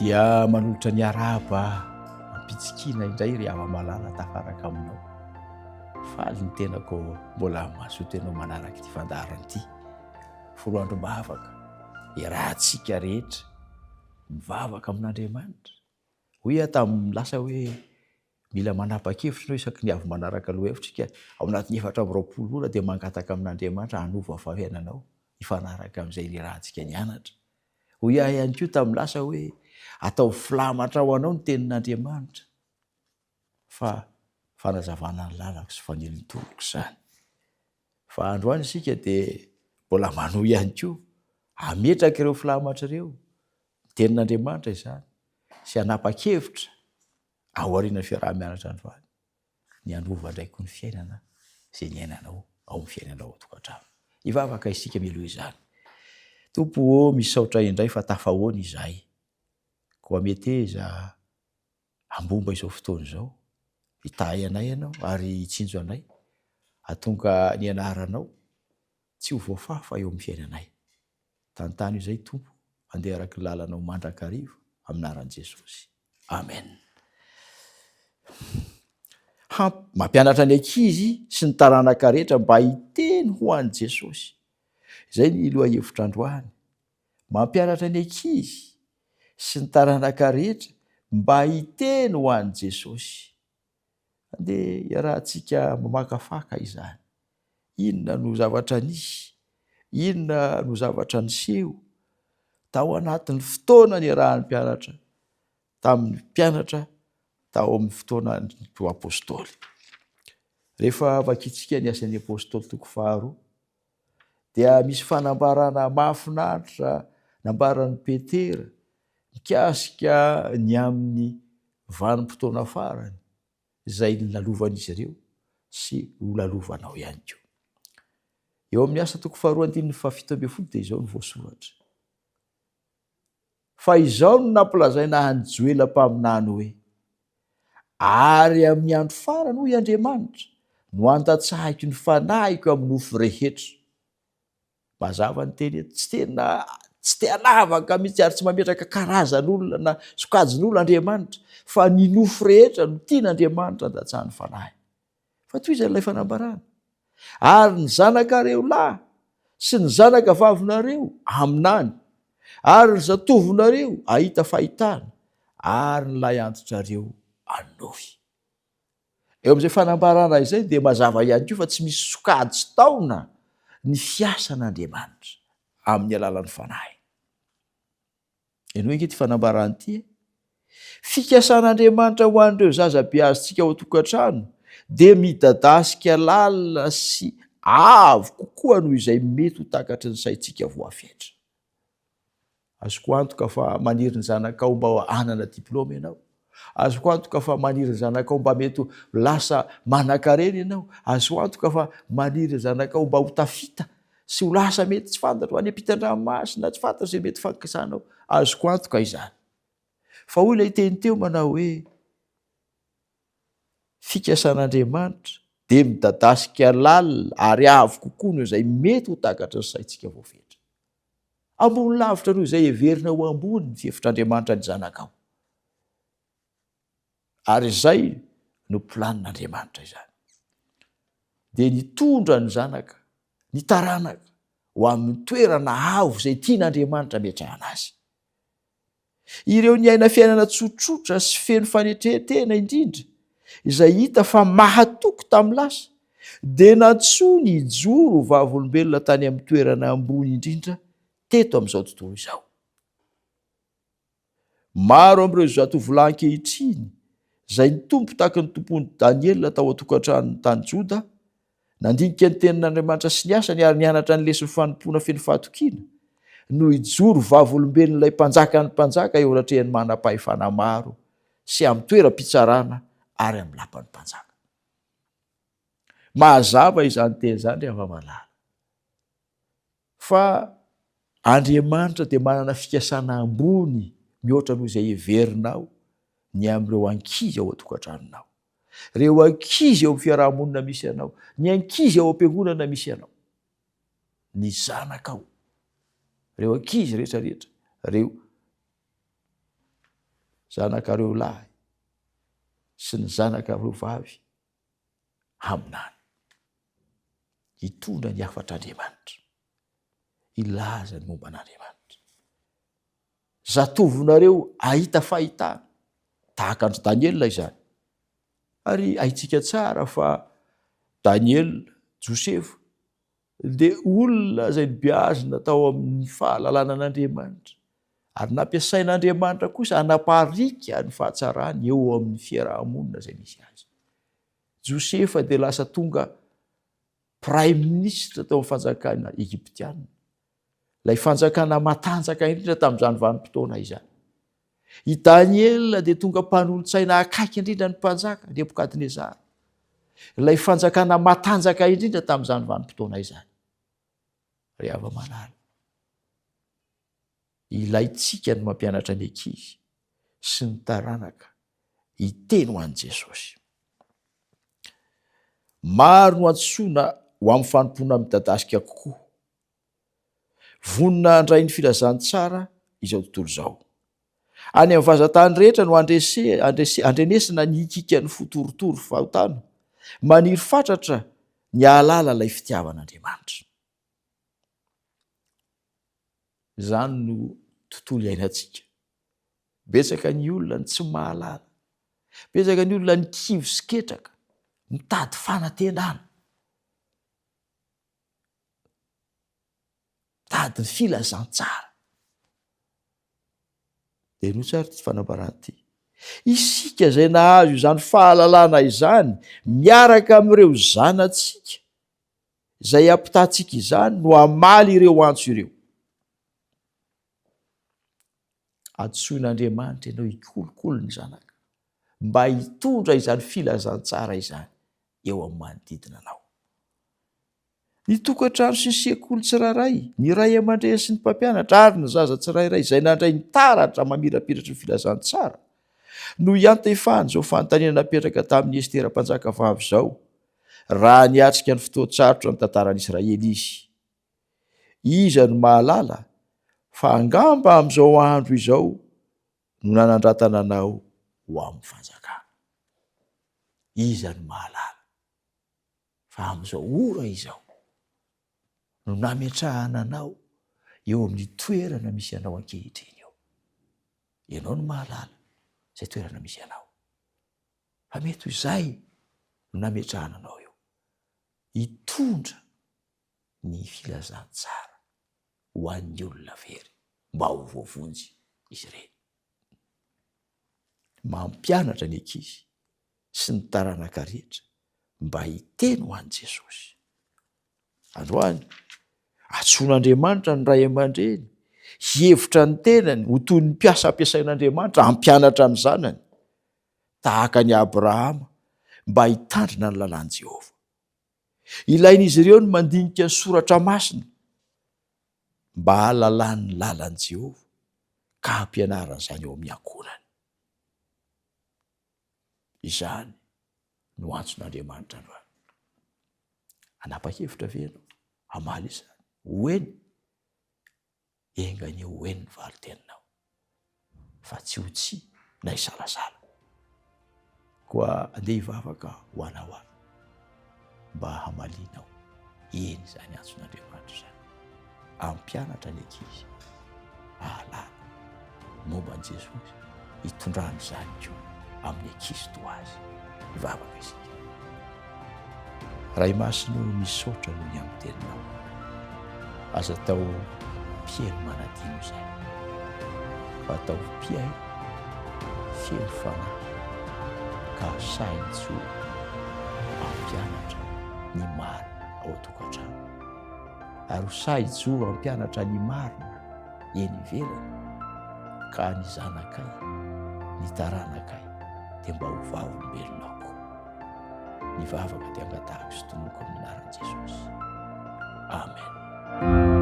dia manolotra ny araba ampitsikina indray ry ava-malala tafaraka aminao. Faly ny tenako mbola mahasotenao manaraka ity fandarana ity. Folo andro mivavaka irahantsika rehetra mivavaka amin'Andriamanitra. Hoy tamin'ny lasa hoe mila manapa-kevitra no isaky ny avy manaraka lohahevitra ao anatin'ny 420 ora dia mangataka amin'Andriamanitra hanova fahafiainanao ifanaraka amin'izay nirahantsika nianatra. Hoy ihany koa tamin'ny lasa hoe atao filamatra ho anao ny tenin'Andriamanitra fa fanazavana ny lalako sy faniliny toloko izany. Fa androany isika dia mbola manohy ihany koa hametraka ireo filamatra ireo ny tenin'Andriamanitra izany sy hanapa-kevitra ao aorian'ny fiaraha-mianatra androany ny hanova indraiky ny fiainana izay niainanao ao amin'ny fiainanao ao-tokantrano. Hivavaka isika miloha izany. Tompo misaotra indray fa tafahoana izahay. Koa mety eza ambomba izao fotoana izao. Hitahy anay ianao ary hitsinjo anay. Hatonga ny anaranao tsy ho voafafa eo amin'ny fiainanay. Tantany izay Tompo, andeha araka ny lalanao mandrakarivo amin'ny anaran'i Jesosy. Amen. Mampianatra ny ankizy sy ny taranaka rehetra mba hiteny ho an'i Jesosy. Izay ny lohahevitra androany. Mampianatra ny ankizy sy ny taranaka rehetra mba hiteny ho an'i Jesosy. Andeha iarahantsika mamakafaka izany. Inona no zavatra nisy? Inona no zavatra niseho? Tao anatin'ny fotoana ny arahan'ny mpianatra. Tamin'ny mpianatra tao amin'ny fotoana ny apôstôly. Rehefa vakitsika ny asan'ny apôstôly toko 2 dia misy fanambarana mahafinaritra nambaran'i Petera mikasika ny amin'ny vanim-potoana farany izay nilalovan'izy ireo sy ho lalovanao ihany koa. Eo amin'ny asa toko 2:7 dia izao no voasoratra. Fa izao no nampilazaina an'i Joelam-paminany hoe ary amin'ny andro farany hoy Andriamanitra no andatsahako ny fanahiko amin'ny nofo rehetra. Mazava ny teny eto, tsy te hanavaka mihitsy ary tsy mametraka karazan'olona na sokajin'olona Andriamanitra fa ny nofo rehetra no tian'Andriamanitra andatsahany fanahy. Fa toy izay ilay fanambarana. Ary ny zanaka reo lahy sy ny zanaka vavinareo aminany, ary ny zatovonareo ahita fahitana, ary ny lahy antotrareo anohy. Eo amin'izay fanambarana izay dia mazava ihany koa fa tsy misy sokajy taona ny fiasan'Andriamanitra amin'ny alalan'ny fanahy. Eny hoe ity fanambarana ity, fikasan'Andriamanitra ho an'ireo zaza-biazitsika ao an-tokantrano dia midadasika lalina sy avo kokoa noho izay mety ho takatry ny saintsika voafetra. Azoko antoka fa maniry ny zanakao mba hanana diplôma ianao. Azoko antoka fa maniry ny zanakao mba mety ho lasa manan-karena ianao. Azoko antoka fa maniry ny zanakao mba ho tafita sy ho lasa mety tsy fantatro any ampitan-dranomasina, tsy fantatro izay mety fankasanao. Azoko antoka izany. Fa hoy ilay teny teo manao hoe fikasan'Andriamanitra dia midadasika lalina ary avo kokoa noho izay mety ho takatra ny saintsika voafetra. Ambony lavitra noho izay heverina ho ambony ny fihevitr'Andriamanitra ny zanakao. Ary izay no planin'Andriamanitra izany. Dia nitondra ny zanaka, ny taranaka ho amin'ny toerana avo izay tian'Andriamanitra metrahana azy. Ireo ny aina fiainana tsotsotra sy feno fanetretena indrindra izay hita fa mahatoky tamin'ny lasa dia natsoa ny hijoro vavolombelona tany amin'ny toerana ambony indrindra teto amin'izao tontolo izao. Maro amin'ireo zatovolahy ankehitriny izay nitompo tahaka ny tompony Daniela tao an-tokantranony tany Joda, nandinika ny tenin'Andriamanitra sy ny asany ary nianatra ny leson'ny fanompoana feno fahatokiana, no hijoro vavolombelon'ilay mpanjakan'ny mpanjaka eo anatrehany manam-pahefana maro sy amin'ny toeram-pitsarana ary amin'ny lapan'ny mpanjaka. Mazava izany teny izany ry ava-malala. Fa Andriamanitra dia manana fikasana ambony mihoatra noho izay heverinao ny amin'ireo ankizy ao an-tokantranonao. Ireo ankizy ao amin'ny fiarahamonina misy anao, ny ankizy ao am-piangonana misy anao, ny zanakao, ireo ankizy rehetra rehetra, ireo zanakareo lahy sy ny zanakareo vavy aminany. Hitondra ny afatr'Andriamanitra, ilaza ny momba an'Andriamanitra. Zatovonareo ahita fahitana tahaka andry Daniela izany. Ary ahitsika tsara fa Daniela, Josefa dia olona izay nibeazina tao amin'ny fahalalana an'Andriamanitra, ary nampiasain'Andriamanitra kosa hanaparika ny fahatsarany eo amin'ny fiarahamonina izay misy azy. Josefa dia lasa tonga prime ministre tao amin'ny fanjakana Egyptiana, ilay fanjakana matanjaka indrindra tamin'izany vanim-potoana izany. I Daniela dia tonga mpanolontsaina akaiky indrindra ny mpanjaka Nebukadnezara, ilay fanjakana matanjaka indrindra tamin'izany vanim-potoana izany. Ry hava-manala, ilaitsika ny mampianatra ny ankizy sy ny taranaka hiteny ho an'i Jesosy. Maro no antsoina ho amin'ny fanompoana midadasika kokoa. Vonina handray ny filazantsara izao tontolo izao. Any amin'ny vazantany rehetra no andrenesina ny ikika ny fotorotoro fahotana, maniry fatratra ny ahalala ilay fitiavan'Andriamanitra. Izany no tontolo iainantsika. Betsaka ny olona ny tsy mahalala, betsaka ny olona ny kivy sy ketraka, mitady fanantenana, mitady ny filazantsara. Dia no tsara ty fanambarana ty. Isika izay nahazo izany fahalalana izany miaraka amin'ireo zanatsika izay ampitahantsika izany no hamaly ireo antso ireo. Antsoin'Andriamanitra ianao hikolokolo ny zanaka mba hitondra izany filazantsara izany eo amin'ny manodidina anao. Ny tokantrano sy ny sekoly tsirairay, ny ray aman-dreny sy ny mpampianatra ary ny zaza tsirairay izay nandray ny taratra mamirapiratra ny filazantsara no hiantefahany izao fanontaniana napetraka tamin'ny Estera mpanjaka vavy izao, raha niatrika ny fotoan-tsarotra ny tantaran'Israely izy. Iza no mahalala fa angamba amin'izao andro izao no nanandratana anao ho amin'ny fanjakana. Iza no mahalala fa amin'izao ora izao no nametrahana anao eo amin'ny toerana misy anao ankehitriny eo. Ianao no mahalala izay toerana misy anao. Fa mety izay no nametrahana anao eo. Hitondra ny filazantsara ho an'ny olona very mba ho voavonjy izy ireny. Mampianatra ny ankizy sy ny taranaka rehetra mba hiteny ho an'i Jesosy. Androany, antsoin'Andriamanitra ny ray aman-dreny hihevitra ny tenany ho toy ny ampiasain'Andriamanitra hampianatra ny zanany tahaka ny Abrahama mba hitandrina ny lalàn'i Jehovah. Ilain'izy ireo ny mandinika ny soratra masina mba hahalalany ny lalàn'i Jehovah ka hampianarana izany eo amin'ny ankonany. Izany no antson'Andriamanitra androany. Anapa-hevitra ve ianao hamaly izany? Hoeny? Engany hoeny ny valitenanao, fa tsy ho tsia na hisalasala. Koa andeha hivavaka ho anao ahy mba hamalinao. Eny izany antson'Andriamanitra izany. Ampianatra ny ankizy hahalala momba an'i Jesosy, hitondrany izany koa amin'ny ankizy toa azy. Hivavaka isika. Ray masino misaotra no ny amin'ny teninao. Aza tao mpiaino manadino izay. Fa tao mpiaino feno fanahy ka sainy tsoa ampianatra ny marina ao an-tokantrano. Ary sahy-jo ampianatra ny marina eny ivelany ka ny zanakay, ny taranakay dia mba ho vavolombelona koa. Ny vavaka dia angatahako sy tonoiko amin'ny anaran'i Jesosy. Amen.